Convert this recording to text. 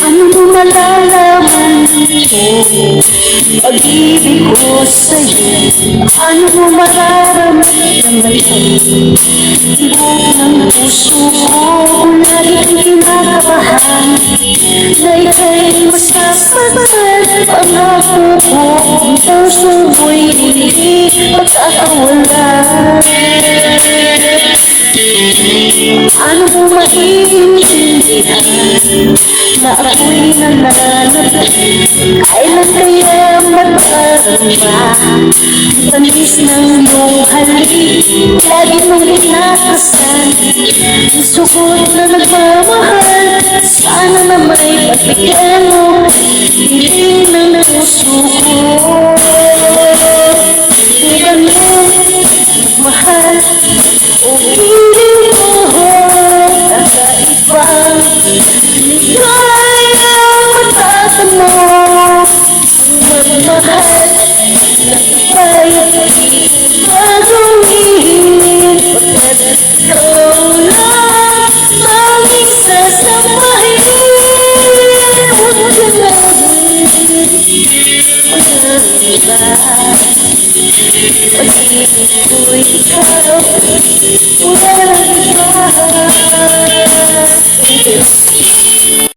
Ano mo malalaman ko, pag-ibig ko sa'yo? Ano mo mararamdaman ko, tibok ng puso ko? Lagi kong kinakabahan na ika'y masasaktan. Pangako ko, ang puso mo'y hindi magkakawalan. Ano mo maintindihan na ako'y nananabik? Kailan kaya madarama ang tamis ng iyong halik? Lagi mong inakasan ang sugot na nagmamahal. Sana na may pagbigyan mo hiling ng puso ko. Kung ganun magmahal o hindi mo kakaibang ligaya matatamo. Magmahal na ika'y gagawin pagkat ikaw lang tanging sasamahin. Huwag ka na iba, pag-ibig ko'y ikaw, walang iba.